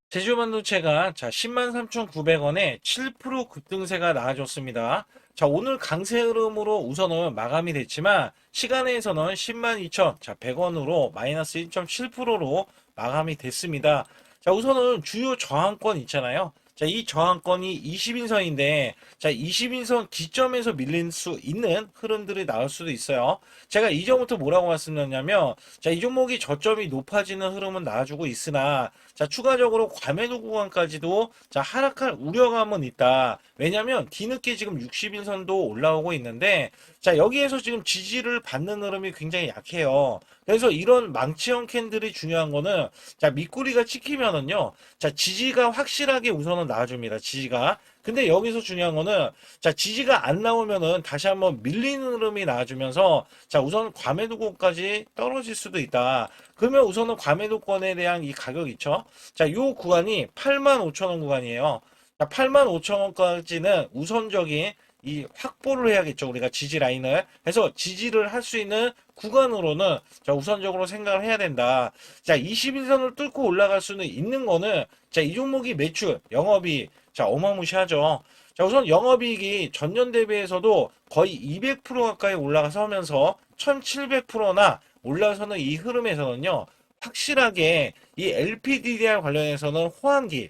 제주반도체가 103,900원에 7% 급등세가 나와줬습니다. 오늘 강세 흐름으로 우선은 마감이 됐지만 시간에서는 102,100원으로 마이너스 1.7%로 마감이 됐습니다. 우선은 주요 저항권 있잖아요. 이 저항권이 20인선인데 20인선 기점에서 밀릴 수 있는 흐름들이 나올 수도 있어요. 제가 이전부터 뭐라고 말씀드렸냐면 이 종목이 저점이 높아지는 흐름은 나와주고 있으나 추가적으로 과매도 구간까지도 하락할 우려감은 있다. 왜냐면 뒤늦게 지금 60인선도 올라오고 있는데 여기에서 지금 지지를 받는 흐름이 굉장히 약해요. 그래서 이런 망치형 캔들이 중요한 거는 밑구리가 찍히면은요. 지지가 확실하게 우선은 나와줍니다. 지지가. 근데 여기서 중요한 거는 지지가 안 나오면은 다시 한번 밀리는 흐름이 나와주면서 우선 과매도권까지 떨어질 수도 있다. 그러면 우선은 과매도권에 대한 이 가격 있죠. 요 구간이 85,000원 구간이에요. 85,000원까지는 우선적인 이 확보를 해야겠죠. 우리가 지지 라인을. 해서 지지를 할 수 있는 구간으로는 우선적으로 생각을 해야 된다. 21선을 뚫고 올라갈 수는 있는 거는 이 종목이 매출, 영업이 어마무시하죠. 우선 영업이익이 전년 대비해서도 거의 200% 가까이 올라가서면서 1700%나 올라서는 이 흐름에서는요. 확실하게 이 LPDDR 관련해서는 호황기,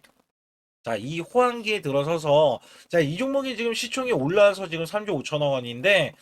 이 호황기에 들어서서, 이 종목이 지금 시총이 올라와서 지금 3조 5천억 원인데,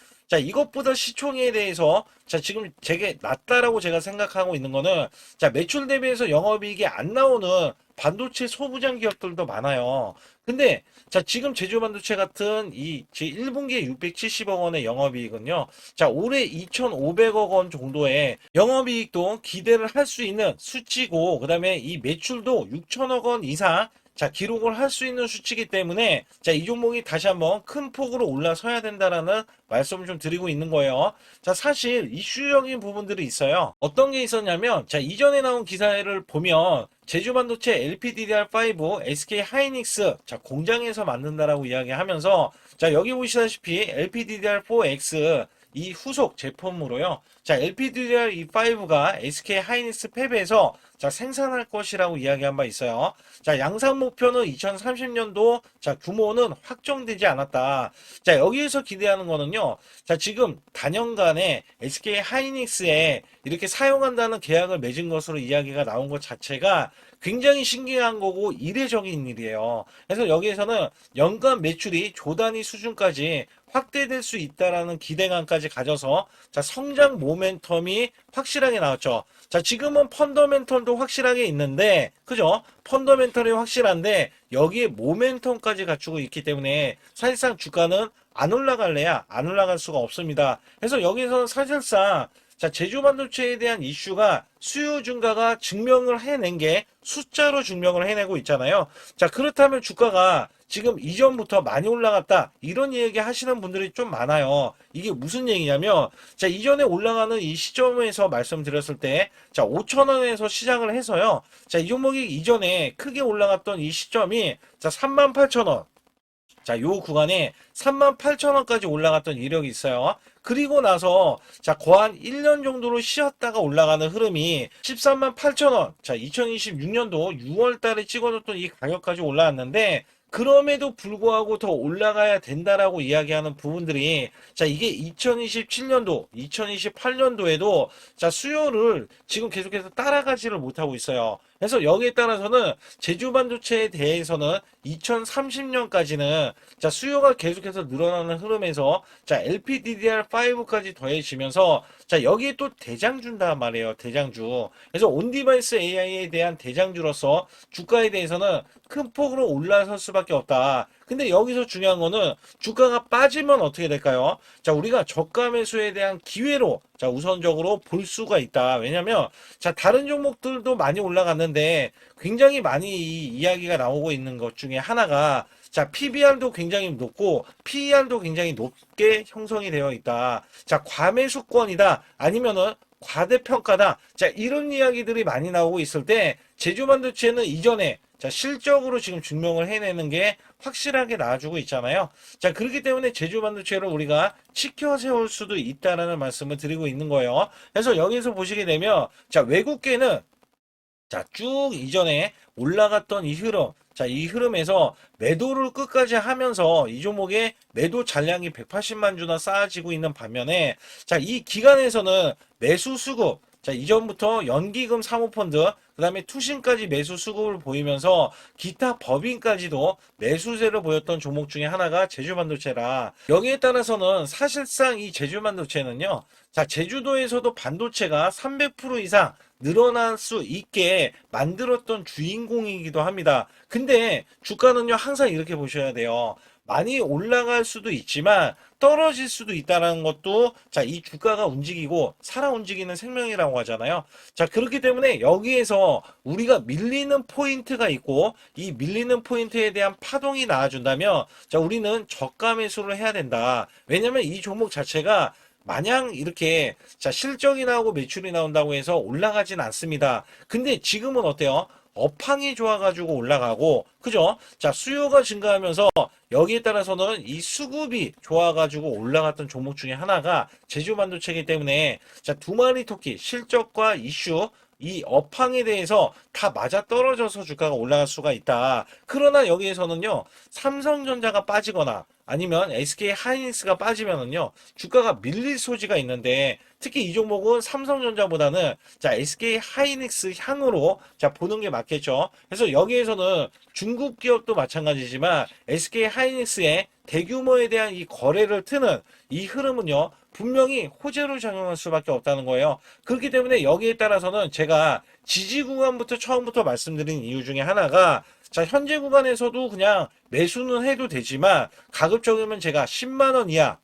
이것보다 시총에 대해서, 지금 되게 낮다라고 제가 생각하고 있는 거는, 매출 대비해서 영업이익이 안 나오는 반도체 소부장 기업들도 많아요. 근데, 지금 제주반도체 같은 제 1분기에 670억 원의 영업이익은요, 올해 2,500억 원 정도의 영업이익도 기대를 할 수 있는 수치고, 그 다음에 이 매출도 6천억 원 이상, 기록을 할 수 있는 수치이기 때문에 이 종목이 다시 한번 큰 폭으로 올라서야 된다라는 말씀을 좀 드리고 있는 거예요. 사실 이슈적인 부분들이 있어요. 어떤 게 있었냐면 이전에 나온 기사를 보면 제주반도체 LPDDR5 SK 하이닉스 공장에서 만든다라고 이야기하면서 여기 보시다시피 LPDDR4X 이 후속 제품으로요. LPDDR5가 SK 하이닉스 팹에서 생산할 것이라고 이야기한 바 있어요. 양산 목표는 2030년도 규모는 확정되지 않았다. 여기에서 기대하는 거는요. 지금 단연간에 SK 하이닉스에 이렇게 사용한다는 계약을 맺은 것으로 이야기가 나온 것 자체가 굉장히 신기한 거고 이례적인 일이에요. 그래서 여기에서는 연간 매출이 조 단위 수준까지 확대될 수 있다라는 기대감까지 가져서 성장 모멘텀이 확실하게 나왔죠. 지금은 펀더멘털도 확실하게 있는데 그죠? 펀더멘털이 확실한데 여기에 모멘텀까지 갖추고 있기 때문에 사실상 주가는 안 올라갈래야 안 올라갈 수가 없습니다. 그래서 여기서 사실상 제주반도체에 대한 이슈가 수요 증가가 증명을 해낸 게 숫자로 증명을 해내고 있잖아요. 그렇다면 주가가 지금 이전부터 많이 올라갔다. 이런 얘기 하시는 분들이 좀 많아요. 이게 무슨 얘기냐면, 이전에 올라가는 이 시점에서 말씀드렸을 때, 5천원에서 시작을 해서요. 이 종목이 이전에 크게 올라갔던 이 시점이, 38,000원. 요 구간에 38,000원까지 올라갔던 이력이 있어요. 그리고 나서 거한 1년 정도로 쉬었다가 올라가는 흐름이 138,000원. 2026년도 6월 달에 찍어줬던 이 가격까지 올라왔는데 그럼에도 불구하고 더 올라가야 된다라고 이야기하는 부분들이 이게 2027년도, 2028년도에도 수요를 지금 계속해서 따라가지를 못하고 있어요. 그래서 여기에 따라서는 제주반도체에 대해서는 2030년까지는 수요가 계속해서 늘어나는 흐름에서 LPDDR5까지 더해지면서 여기에 또 대장주인단 말이에요. 대장주. 그래서 온디바이스 AI에 대한 대장주로서 주가에 대해서는 큰 폭으로 올라설 수밖에 없다. 근데 여기서 중요한 거는 주가가 빠지면 어떻게 될까요? 우리가 저가 매수에 대한 기회로 우선적으로 볼 수가 있다. 왜냐면 다른 종목들도 많이 올라갔는데 굉장히 많이 이야기가 나오고 있는 것 중에 하나가 PBR도 굉장히 높고 PER도 굉장히 높게 형성이 되어 있다. 과매수권이다. 아니면은 과대평가다. 이런 이야기들이 많이 나오고 있을 때 제주반도체는 이전에 실적으로 지금 증명을 해내는 게 확실하게 나와주고 있잖아요. 그렇기 때문에 제주반도체를 우리가 지켜 세울 수도 있다라는 말씀을 드리고 있는 거예요. 그래서 여기서 보시게 되면 외국계는 자, 쭉 이전에 올라갔던 이 흐름. 자, 이 흐름에서 매도를 끝까지 하면서 이 종목의 매도 잔량이 180만 주나 쌓아지고 있는 반면에 자, 이 기간에서는 매수 수급. 자, 이전부터 연기금 사모펀드, 그 다음에 투신까지 매수 수급을 보이면서 기타 법인까지도 매수세를 보였던 종목 중에 하나가 제주반도체라. 여기에 따라서는 사실상 이 제주반도체는요, 자, 제주도에서도 반도체가 300% 이상 늘어날 수 있게 만들었던 주인공이기도 합니다. 근데 주가는요, 항상 이렇게 보셔야 돼요. 많이 올라갈 수도 있지만 떨어질 수도 있다는 것도 자, 이 주가가 움직이고 살아 움직이는 생명이라고 하잖아요. 자, 그렇기 때문에 여기에서 우리가 밀리는 포인트가 있고 이 밀리는 포인트에 대한 파동이 나와준다면 자, 우리는 저가 매수를 해야 된다. 왜냐면 이 종목 자체가 마냥 이렇게 자, 실적이 나오고 매출이 나온다고 해서 올라가진 않습니다. 근데 지금은 어때요? 업황이 좋아가지고 올라가고, 그죠? 자, 수요가 증가하면서 여기에 따라서는 이 수급이 좋아가지고 올라갔던 종목 중에 하나가 제주반도체이기 때문에 자, 두 마리 토끼 실적과 이슈 이 업황에 대해서 다 맞아 떨어져서 주가가 올라갈 수가 있다. 그러나 여기에서는요, 삼성전자가 빠지거나 아니면 SK 하이닉스가 빠지면은요, 주가가 밀릴 소지가 있는데, 특히 이 종목은 삼성전자보다는 자, SK 하이닉스 향으로 자, 보는 게 맞겠죠. 그래서 여기에서는 중국 기업도 마찬가지지만 SK 하이닉스의 대규모에 대한 이 거래를 트는 이 흐름은요, 분명히 호재로 작용할 수밖에 없다는 거예요. 그렇기 때문에 여기에 따라서는 제가 지지 구간부터 처음부터 말씀드린 이유 중에 하나가 자, 현재 구간에서도 그냥 매수는 해도 되지만 가급적이면 제가 10만 원 이하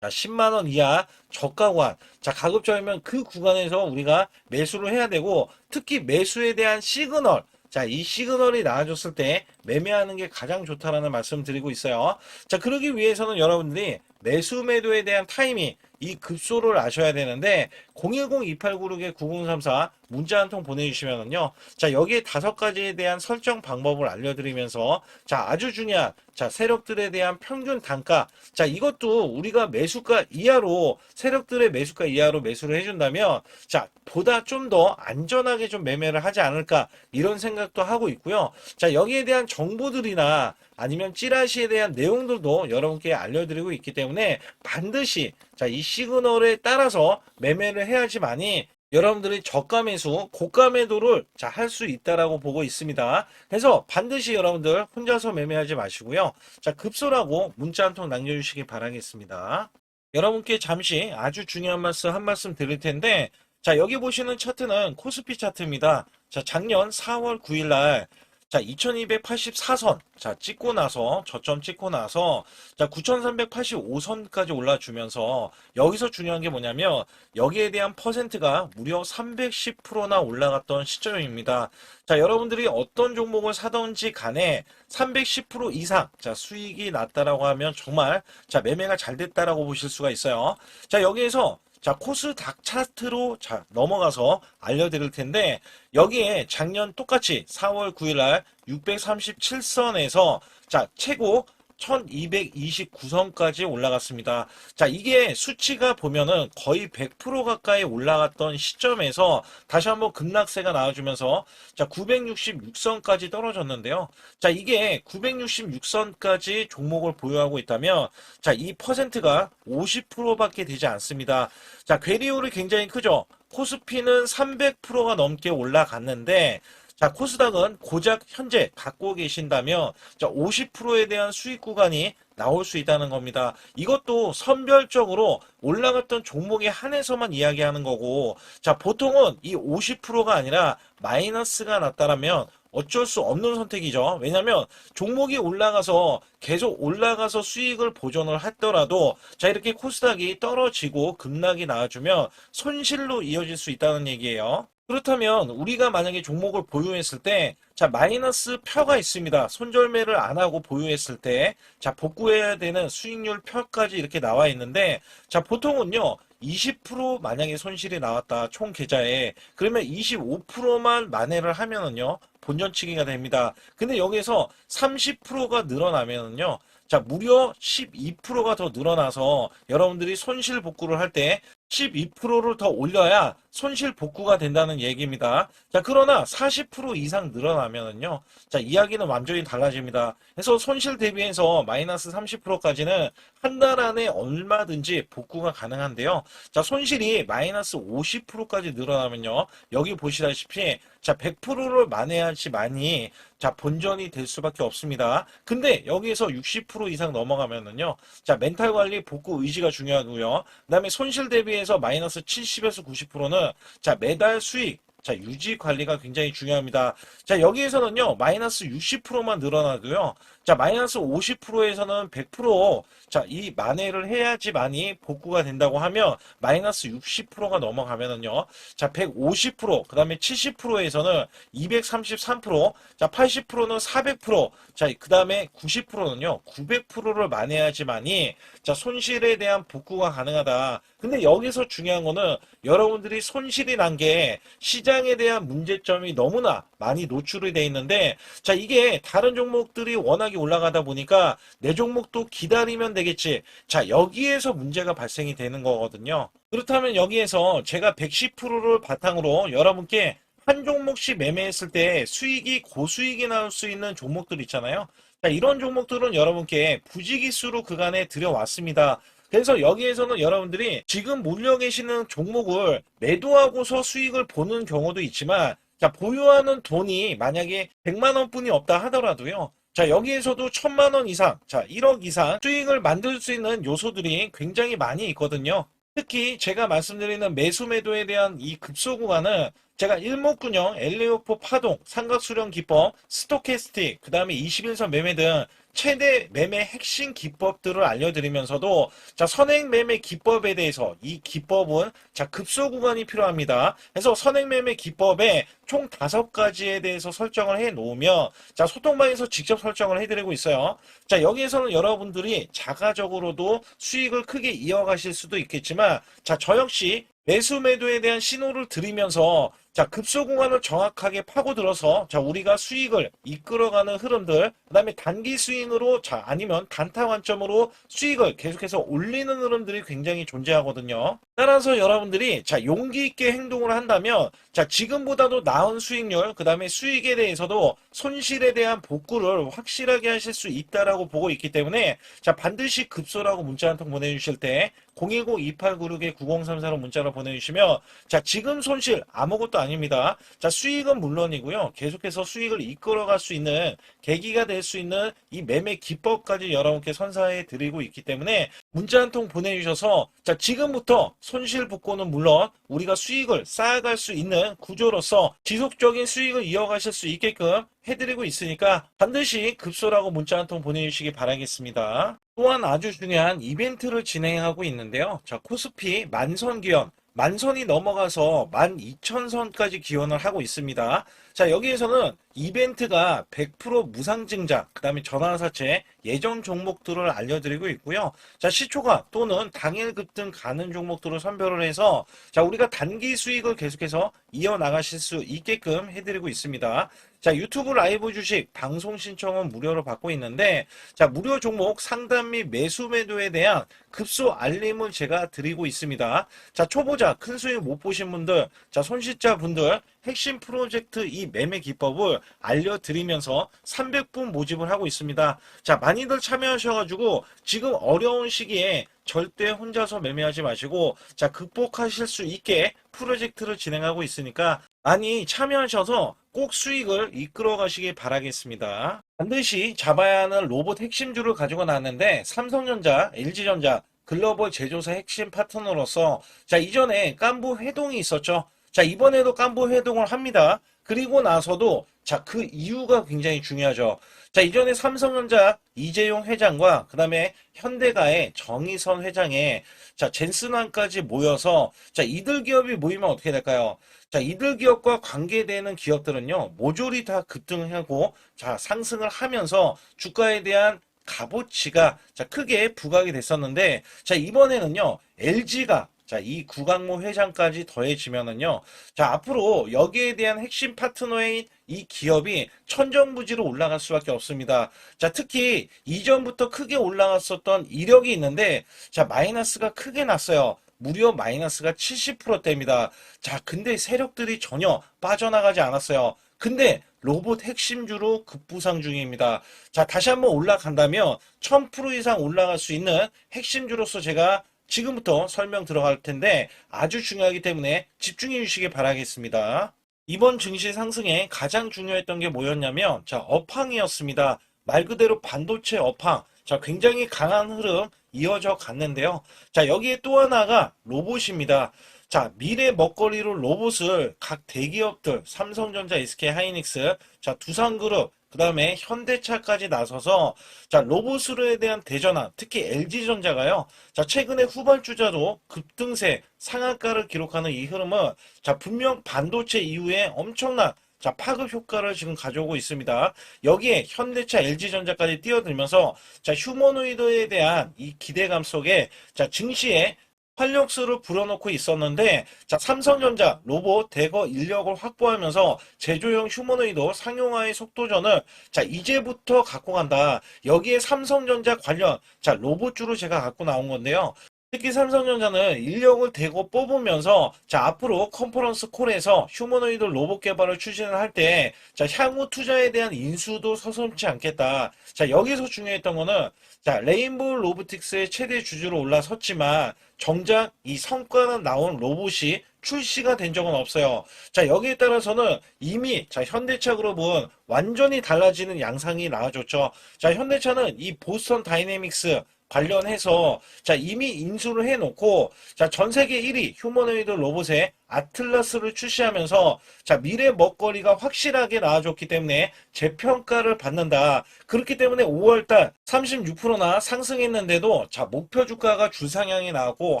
자, 10만 원 이하 저가 구간. 자, 가급적이면 그 구간에서 우리가 매수를 해야 되고 특히 매수에 대한 시그널. 자, 이 시그널이 나와줬을 때 매매하는 게 가장 좋다라는 말씀 드리고 있어요. 자, 그러기 위해서는 여러분들이 매수 매도에 대한 타이밍, 이 급소를 아셔야 되는데 010-2896-9034 문자 한 통 보내주시면은요. 자, 여기에 5가지에 대한 설정 방법을 알려드리면서 자, 아주 중요한 자, 세력들에 대한 평균 단가. 자, 이것도 우리가 매수가 이하로 세력들의 매수가 이하로 매수를 해준다면 자, 보다 좀 더 안전하게 좀 매매를 하지 않을까 이런 생각도 하고 있고요. 자, 여기에 대한 정보들이나 아니면 찌라시에 대한 내용들도 여러분께 알려드리고 있기 때문에 반드시 자, 이 시그널에 따라서 매매를 해야지만이 여러분들이 저가 매수, 고가 매도를 자, 할 수 있다라고 보고 있습니다. 그래서 반드시 여러분들 혼자서 매매하지 마시고요. 자, 급소라고 문자 한 통 남겨주시기 바라겠습니다. 여러분께 잠시 아주 중요한 말씀 한 말씀 드릴 텐데 자, 여기 보시는 차트는 코스피 차트입니다. 자, 작년 4월 9일 날 자, 2284선. 자, 찍고 나서, 저점 찍고 나서, 자, 9385선까지 올라주면서, 여기서 중요한 게 뭐냐면, 여기에 대한 퍼센트가 무려 310%나 올라갔던 시점입니다. 자, 여러분들이 어떤 종목을 사던지 간에 310% 이상, 자, 수익이 났다라고 하면 정말, 자, 매매가 잘 됐다라고 보실 수가 있어요. 자, 여기에서, 자, 코스닥 차트로 자, 넘어가서 알려드릴 텐데 여기에 작년 똑같이 4월 9일 날 637선에서 자, 최고 1229선까지 올라갔습니다. 자, 이게 수치가 보면은 거의 100% 가까이 올라갔던 시점에서 다시 한번 급락세가 나와주면서 자, 966선까지 떨어졌는데요. 자, 이게 966선까지 종목을 보유하고 있다면 자, 이 퍼센트가 50%밖에 되지 않습니다. 자, 괴리홀이 굉장히 크죠. 코스피는 300%가 넘게 올라갔는데 자, 코스닥은 고작 현재 갖고 계신다면 자, 50%에 대한 수익 구간이 나올 수 있다는 겁니다. 이것도 선별적으로 올라갔던 종목에 한해서만 이야기하는 거고 자, 보통은 이 50%가 아니라 마이너스가 났다라면 어쩔 수 없는 선택이죠. 왜냐하면 종목이 올라가서 계속 올라가서 수익을 보존을 하더라도 자, 이렇게 코스닥이 떨어지고 급락이 나와주면 손실로 이어질 수 있다는 얘기예요. 그렇다면 우리가 만약에 종목을 보유했을 때 자, 마이너스 표가 있습니다. 손절매를 안 하고 보유했을 때 자, 복구해야 되는 수익률 표까지 이렇게 나와 있는데 자, 보통은요 20% 만약에 손실이 나왔다 총 계좌에 그러면 25%만 만회를 하면은요 본전치기가 됩니다. 근데 여기서 30%가 늘어나면은요 자, 무려 12%가 더 늘어나서 여러분들이 손실 복구를 할 때 12%를 더 올려야 손실 복구가 된다는 얘기입니다. 자, 그러나 40% 이상 늘어나면은요. 자, 이야기는 완전히 달라집니다. 그래서 손실 대비해서 마이너스 30%까지는 한 달 안에 얼마든지 복구가 가능한데요. 자, 손실이 마이너스 50%까지 늘어나면요. 여기 보시다시피 자, 100%를 만회하지만이 자, 본전이 될 수밖에 없습니다. 근데 여기에서 60% 이상 넘어가면은요. 자, 멘탈 관리 복구 의지가 중요하고요. 그다음에 손실 대비해서 마이너스 70에서 90%는 자, 매달 수익 자, 유지 관리가 굉장히 중요합니다. 자, 여기에서는요, 마이너스 60%만 늘어나도요, 자, 마이너스 50%에서는 100%, 자, 이 만회를 해야지만이 복구가 된다고 하면, 마이너스 60%가 넘어가면은요, 자, 150%, 그 다음에 70%에서는 233%, 자, 80%는 400%, 자, 그 다음에 90%는요, 900%를 만회해야지만이, 자, 손실에 대한 복구가 가능하다. 근데 여기서 중요한 거는 여러분들이 손실이 난 게 시장에 대한 문제점이 너무나 많이 노출이 돼 있는데 자 이게 다른 종목들이 워낙에 올라가다 보니까 내 종목도 기다리면 되겠지. 자 여기에서 문제가 발생이 되는 거거든요. 그렇다면 여기에서 제가 110%를 바탕으로 여러분께 한 종목씩 매매했을 때 수익이 고수익이 나올 수 있는 종목들 있잖아요. 자, 이런 종목들은 여러분께 부지기수로 그간에 들여왔습니다. 그래서 여기에서는 여러분들이 지금 몰려 계시는 종목을 매도하고서 수익을 보는 경우도 있지만 자, 보유하는 돈이 만약에 100만 원뿐이 없다 하더라도요. 자, 여기에서도 1000만 원 이상, 자, 1억 이상 수익을 만들 수 있는 요소들이 굉장히 많이 있거든요. 특히 제가 말씀드리는 매수 매도에 대한 이 급소 구간은 제가 일목균형, 엘리오포 파동, 삼각수렴 기법, 스토캐스틱, 그 다음에 21선 매매 등 최대 매매 핵심 기법들을 알려드리면서도 자 선행 매매 기법에 대해서 이 기법은 자 급소 구간이 필요합니다. 그래서 선행 매매 기법에 총 5가지에 대해서 설정을 해 놓으면 자 소통방에서 직접 설정을 해드리고 있어요. 자 여기에서는 여러분들이 자가적으로도 수익을 크게 이어가실 수도 있겠지만 자 저 역시 매수 매도에 대한 신호를 드리면서 자 급소 구간을 정확하게 파고들어서 자 우리가 수익을 이끌어가는 흐름들 그다음에 단기 스윙으로 자 아니면 단타 관점으로 수익을 계속해서 올리는 흐름들이 굉장히 존재하거든요. 따라서 여러분들이 자 용기 있게 행동을 한다면 자 지금보다도 나은 수익률 그다음에 수익에 대해서도 손실에 대한 복구를 확실하게 하실 수 있다라고 보고 있기 때문에 자 반드시 급소라고 문자 한 통 보내주실 때 010-2896-9034로 문자로 보내주시면 자 지금 손실 아무것도 아닙니다. 자 수익은 물론이고요. 계속해서 수익을 이끌어갈 수 있는 계기가 될 수 있는 이 매매 기법까지 여러분께 선사해 드리고 있기 때문에 문자 한 통 보내주셔서 자 지금부터 손실 복구는 물론 우리가 수익을 쌓아갈 수 있는 구조로서 지속적인 수익을 이어가실 수 있게끔 해드리고 있으니까 반드시 급소라고 문자 한 통 보내주시기 바라겠습니다. 또한 아주 중요한 이벤트를 진행하고 있는데요. 자, 코스피 만선 기원, 만선이 넘어가서 12,000선까지 기원을 하고 있습니다. 자, 여기에서는 이벤트가 100% 무상증자, 그 다음에 전환사채, 예정 종목들을 알려드리고 있고요. 자, 시초가 또는 당일 급등 가는 종목들을 선별을 해서 자, 우리가 단기 수익을 계속해서 이어나가실 수 있게끔 해드리고 있습니다. 자, 유튜브 라이브 주식 방송 신청은 무료로 받고 있는데 자, 무료 종목 상담 및 매수 매도에 대한 급소 알림을 제가 드리고 있습니다. 자, 초보자 큰 수익 못 보신 분들, 자, 손실자 분들 핵심 프로젝트 이 매매 기법을 알려드리면서 300분 모집을 하고 있습니다. 자, 많이들 참여하셔가지고 지금 어려운 시기에 절대 혼자서 매매하지 마시고 자 극복하실 수 있게 프로젝트를 진행하고 있으니까 많이 참여하셔서 꼭 수익을 이끌어 가시길 바라겠습니다. 반드시 잡아야 하는 로봇 핵심주를 가지고 나왔는데 삼성전자, LG전자, 글로벌 제조사 핵심 파트너로서 자 이전에 깐부 회동이 있었죠. 자 이번에도 깐부 회동을 합니다. 그리고 나서도 자 그 이유가 굉장히 중요하죠. 자 이전에 삼성전자 이재용 회장과 그 다음에 현대가의 정의선 회장의 자 젠슨왕까지 모여서 자 이들 기업이 모이면 어떻게 될까요? 자 이들 기업과 관계되는 기업들은요 모조리 다 급등하고 자 상승을 하면서 주가에 대한 값어치가 자 크게 부각이 됐었는데 자 이번에는요 LG가 자, 이 구강모 회장까지 더해지면은요. 자, 앞으로 여기에 대한 핵심 파트너인 이 기업이 천정부지로 올라갈 수밖에 없습니다. 자, 특히 이전부터 크게 올라갔었던 이력이 있는데 자, 마이너스가 크게 났어요. 무려 마이너스가 70%대입니다. 자, 근데 세력들이 전혀 빠져나가지 않았어요. 근데 로봇 핵심주로 급부상 중입니다. 자, 다시 한번 올라간다면 1000% 이상 올라갈 수 있는 핵심주로서 제가 지금부터 설명 들어갈 텐데 아주 중요하기 때문에 집중해 주시기 바라겠습니다. 이번 증시 상승에 가장 중요했던 게 뭐였냐면 자, 업황이었습니다. 말 그대로 반도체 업황. 자, 굉장히 강한 흐름 이어져 갔는데요. 자, 여기에 또 하나가 로봇입니다. 자, 미래 먹거리로 로봇을 각 대기업들, 삼성전자, SK 하이닉스, 자, 두산그룹, 그 다음에 현대차까지 나서서 자, 로봇으로에 대한 대전환, 특히 LG전자가요. 자, 최근에 후발주자로 급등세, 상한가를 기록하는 이 흐름은 자, 분명 반도체 이후에 엄청난 자, 파급 효과를 지금 가져오고 있습니다. 여기에 현대차, LG전자까지 뛰어들면서 자, 휴머노이드에 대한 이 기대감 속에 자, 증시에 활력소를 불어넣고 있었는데 자, 삼성전자 로봇 대거 인력을 확보하면서 제조용 휴머노이드 상용화의 속도전을 자, 이제부터 갖고 간다. 여기에 삼성전자 관련 자, 로봇주로 제가 갖고 나온 건데요. 특히 삼성전자는 인력을 대거 뽑으면서 자, 앞으로 컨퍼런스 콜에서 휴머노이드 로봇 개발을 추진을 할 때 자, 향후 투자에 대한 인수도 서슴지 않겠다. 자, 여기서 중요했던 거는 자, 레인보우 로보틱스의 최대 주주로 올라섰지만 정작 이 성과는 나온 로봇이 출시가 된 적은 없어요. 자, 여기에 따라서는 이미 자, 현대차 그룹은 완전히 달라지는 양상이 나와줬죠. 자, 현대차는 이 보스턴 다이내믹스 관련해서 자, 이미 인수를 해놓고 자, 전 세계 1위 휴머노이드 로봇의 아틀라스를 출시하면서 자, 미래 먹거리가 확실하게 나와줬기 때문에 재평가를 받는다. 그렇기 때문에 5월달 36%나 상승했는데도 자, 목표 주가가 줄상향이 나왔고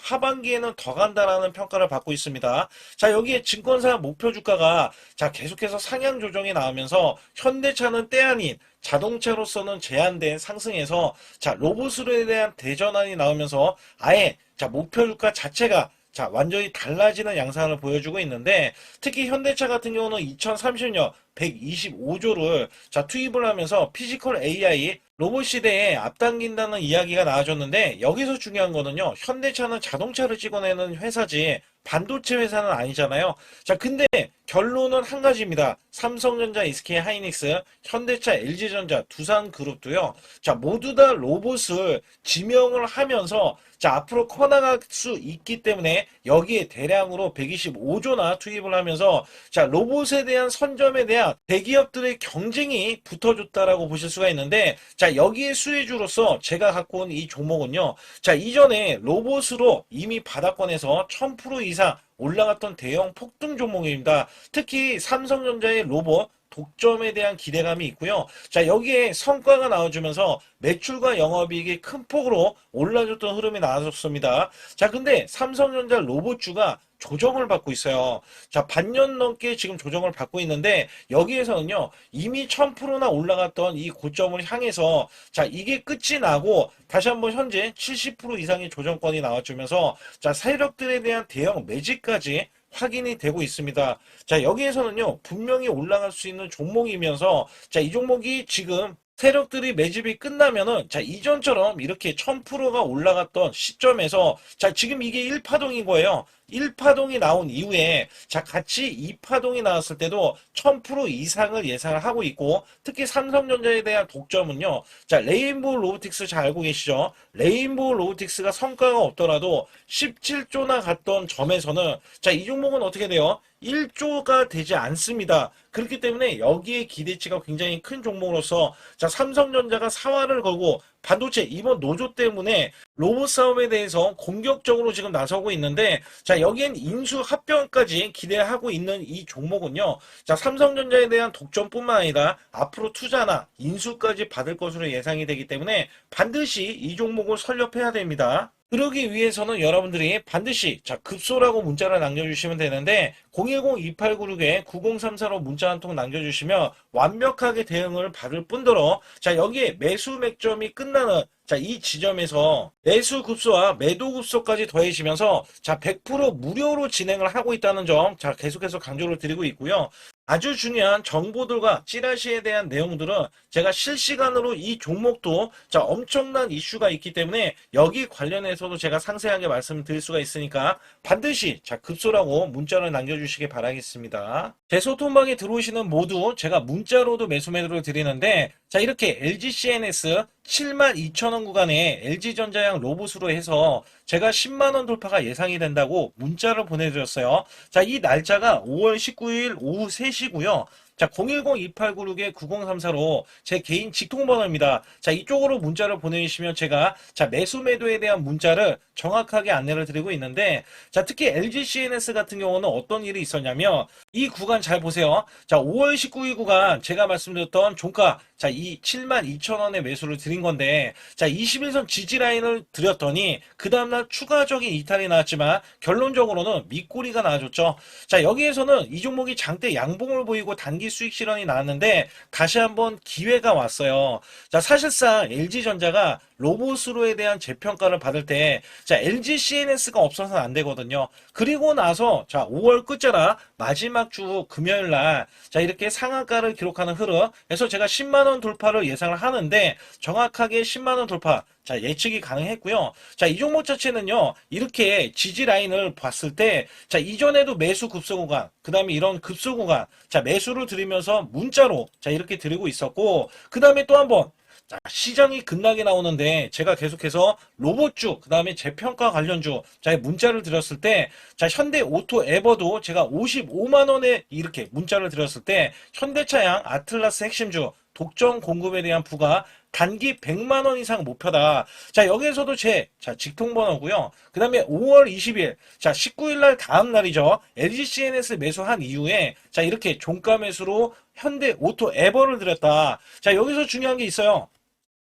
하반기에는 더 간다라는 평가를 받고 있습니다. 자, 여기에 증권사 목표 주가가 자, 계속해서 상향 조정이 나오면서 현대차는 때 아닌 자동차로서는 제한된 상승에서 자, 로봇으로에 대한 대전환이 나오면서 아예 자, 목표 주가 자체가 자, 완전히 달라지는 양상을 보여주고 있는데 특히 현대차 같은 경우는 2030년 125조를 자, 투입을 하면서 피지컬 AI 로봇 시대에 앞당긴다는 이야기가 나와줬는데 여기서 중요한 거는요. 현대차는 자동차를 찍어내는 회사지 반도체 회사는 아니잖아요. 자, 근데 결론은 한 가지입니다. 삼성전자, SK하이닉스, 현대차, LG전자, 두산그룹도요. 자, 모두 다 로봇을 지명을 하면서 자, 앞으로 커나갈 수 있기 때문에 여기에 대량으로 125조나 투입을 하면서 자, 로봇에 대한 선점에 대한 대기업들의 경쟁이 붙어줬다라고 보실 수가 있는데 자, 여기에 수혜주로서 제가 갖고 온 이 종목은요. 자, 이전에 로봇으로 이미 바닥권에서 1000% 이상 올라갔던 대형 폭등 종목입니다. 특히 삼성전자의 로봇 독점에 대한 기대감이 있고요. 자, 여기에 성과가 나와주면서 매출과 영업이익이 큰 폭으로 올라줬던 흐름이 나왔습니다. 자, 근데 삼성전자 로봇주가 조정을 받고 있어요. 자, 반년 넘게 지금 조정을 받고 있는데 여기에서는요. 이미 1000%나 올라갔던 이 고점을 향해서 자, 이게 끝이 나고 다시 한번 현재 70% 이상의 조정권이 나와주면서 자, 세력들에 대한 대형 매집까지 확인이 되고 있습니다. 자, 여기에서는요, 분명히 올라갈 수 있는 종목이면서, 자, 이 종목이 지금 세력들이 매집이 끝나면은, 자, 이전처럼 이렇게 1000%가 올라갔던 시점에서, 자, 지금 이게 1파동인 거예요. 1파동이 나온 이후에, 자, 같이 2파동이 나왔을 때도 1000% 이상을 예상을 하고 있고, 특히 삼성전자에 대한 독점은요, 자, 레인보우 로보틱스 잘 알고 계시죠? 레인보우 로보틱스가 성과가 없더라도 17조나 갔던 점에서는, 자, 이 종목은 어떻게 돼요? 1조가 되지 않습니다. 그렇기 때문에 여기에 기대치가 굉장히 큰 종목으로서 자, 삼성전자가 사활을 걸고 반도체 이번 노조 때문에 로봇 사업에 대해서 공격적으로 지금 나서고 있는데 자, 여기엔 인수 합병까지 기대하고 있는 이 종목은요. 자, 삼성전자에 대한 독점뿐만 아니라 앞으로 투자나 인수까지 받을 것으로 예상이 되기 때문에 반드시 이 종목을 설립해야 됩니다. 그러기 위해서는 여러분들이 반드시 자, 급소라고 문자를 남겨주시면 되는데 010-2896-9034로 문자 한 통 남겨주시면 완벽하게 대응을 받을 뿐더러 자, 여기에 매수 맥점이 끝나는 자, 이 지점에서 매수 급소와 매도 급소까지 더해지면서 자, 100% 무료로 진행을 하고 있다는 점, 자, 계속해서 강조를 드리고 있고요. 아주 중요한 정보들과 찌라시에 대한 내용들은 제가 실시간으로 이 종목도 자, 엄청난 이슈가 있기 때문에 여기 관련해서도 제가 상세하게 말씀드릴 수가 있으니까 반드시 자, 급소라고 문자를 남겨주시기 바라겠습니다. 제 소통방에 들어오시는 모두 제가 문자로도 매수 매도를 드리는데 자, 이렇게 LG CNS 72,000원 구간에 LG전자양 로봇으로 해서 제가 10만원 돌파가 예상이 된다고 문자를 보내드렸어요. 자, 이 날짜가 5월 19일 오후 3시고요. 자, 010-2896-9034로 제 개인 직통번호입니다. 자, 이쪽으로 문자를 보내주시면 제가 자, 매수 매도에 대한 문자를 정확하게 안내를 드리고 있는데 자, 특히 LG CNS 같은 경우는 어떤 일이 있었냐면 이 구간 잘 보세요. 자, 5월 19일 구간 제가 말씀드렸던 종가 자, 이 72,000원의 매수를 드린 건데 자, 21선 지지 라인을 드렸더니 그 다음날 추가적인 이탈이 나왔지만 결론적으로는 밑꼬리가 나와줬죠. 자, 여기에서는 이 종목이 장대 양봉을 보이고 단기 수익 실현이 나왔는데 다시 한번 기회가 왔어요. 자, 사실상 LG전자가 로봇으로에 대한 재평가를 받을 때 자, LG CNS가 없어서는 안 되거든요. 그리고 나서 자, 5월 끝자락 마지막 주 금요일 날 자, 이렇게 상한가를 기록하는 흐름. 그래서 제가 10만 원 돌파를 예상을 하는데 정확하게 10만 원 돌파 자, 예측이 가능했고요. 자, 이 종목 자체는요, 이렇게 지지 라인을 봤을 때, 자, 이전에도 매수 급소 구간, 그 다음에 이런 급소 구간, 자, 매수를 드리면서 문자로, 자, 이렇게 드리고 있었고, 그 다음에 또 한 번, 자, 시장이 급락이 나오는데, 제가 계속해서 로봇주, 그 다음에 재평가 관련주, 자, 문자를 드렸을 때, 자, 현대 오토 에버도 제가 55만원에 이렇게 문자를 드렸을 때, 현대차양 아틀라스 핵심주, 독점 공급에 대한 부가 단기 100만 원 이상 목표다. 자, 여기에서도 자, 직통번호고요. 그 다음에 5월 20일, 자, 19일 날 다음 날이죠. LG CNS 매수한 이후에, 자, 이렇게 종가 매수로 현대 오토 에버를 드렸다. 자, 여기서 중요한 게 있어요.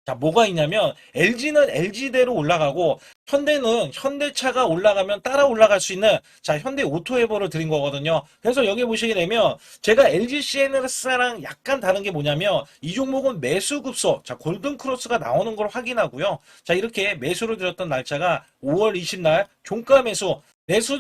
자, 뭐가 있냐면 LG는 LG대로 올라가고 현대는 현대차가 올라가면 따라 올라갈 수 있는 자, 현대 오토에버를 드린 거거든요. 그래서 여기 보시게 되면 제가 LG CNS랑 약간 다른 게 뭐냐면 이 종목은 매수 급소 자, 골든 크로스가 나오는 걸 확인하고요. 자, 이렇게 매수를 드렸던 날짜가 5월 20날 종가 매수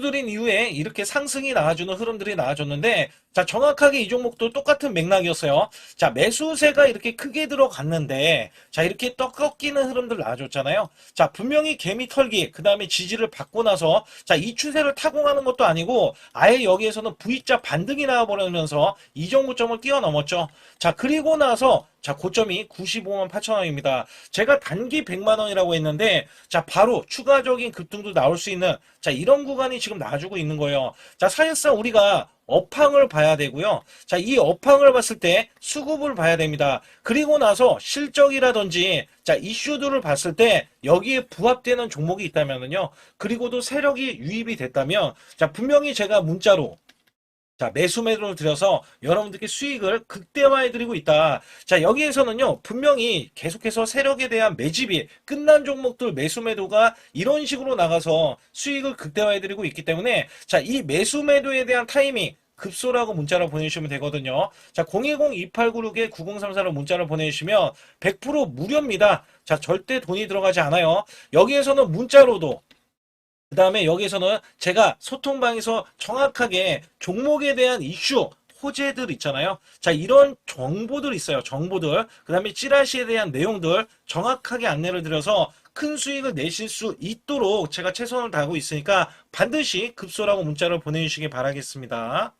드린 이후에 이렇게 상승이 나와주는 흐름들이 나와줬는데 자, 정확하게 이 종목도 똑같은 맥락이었어요. 자, 매수세가 이렇게 크게 들어갔는데 자, 이렇게 떡 꺾이는 흐름들 나와줬잖아요. 자, 분명히 개미 털기 그 다음에 지지를 받고 나서 자, 이 추세를 타고 가는 것도 아니고 아예 여기에서는 V자 반등이 나와버리면서 이 정도점을 뛰어넘었죠. 자, 그리고 나서 자, 고점이 95만 8천 원입니다. 제가 단기 100만 원이라고 했는데 자, 바로 추가적인 급등도 나올 수 있는 자, 이런 구간이 지금 나와주고 있는 거예요. 자, 사실상 우리가 업황을 봐야 되고요. 자, 이 업황을 봤을 때 수급을 봐야 됩니다. 그리고 나서 실적이라든지 자, 이슈들을 봤을 때 여기에 부합되는 종목이 있다면요. 그리고도 세력이 유입이 됐다면 자, 분명히 제가 문자로 자, 매수 매도를 들여서 여러분들께 수익을 극대화해 드리고 있다. 자, 여기에서는요, 분명히 계속해서 세력에 대한 매집이 끝난 종목들 매수 매도가 이런 식으로 나가서 수익을 극대화해 드리고 있기 때문에 자, 이 매수 매도에 대한 타이밍 급소라고 문자를 보내주시면 되거든요. 자, 010-2896-9034로 문자를 보내주시면 100% 무료입니다. 자, 절대 돈이 들어가지 않아요. 여기에서는 문자로도 그 다음에 여기에서는 제가 소통방에서 정확하게 종목에 대한 이슈, 호재들 있잖아요. 자, 이런 정보들 있어요. 정보들. 그 다음에 찌라시에 대한 내용들 정확하게 안내를 드려서 큰 수익을 내실 수 있도록 제가 최선을 다하고 있으니까 반드시 급소라고 문자를 보내주시기 바라겠습니다.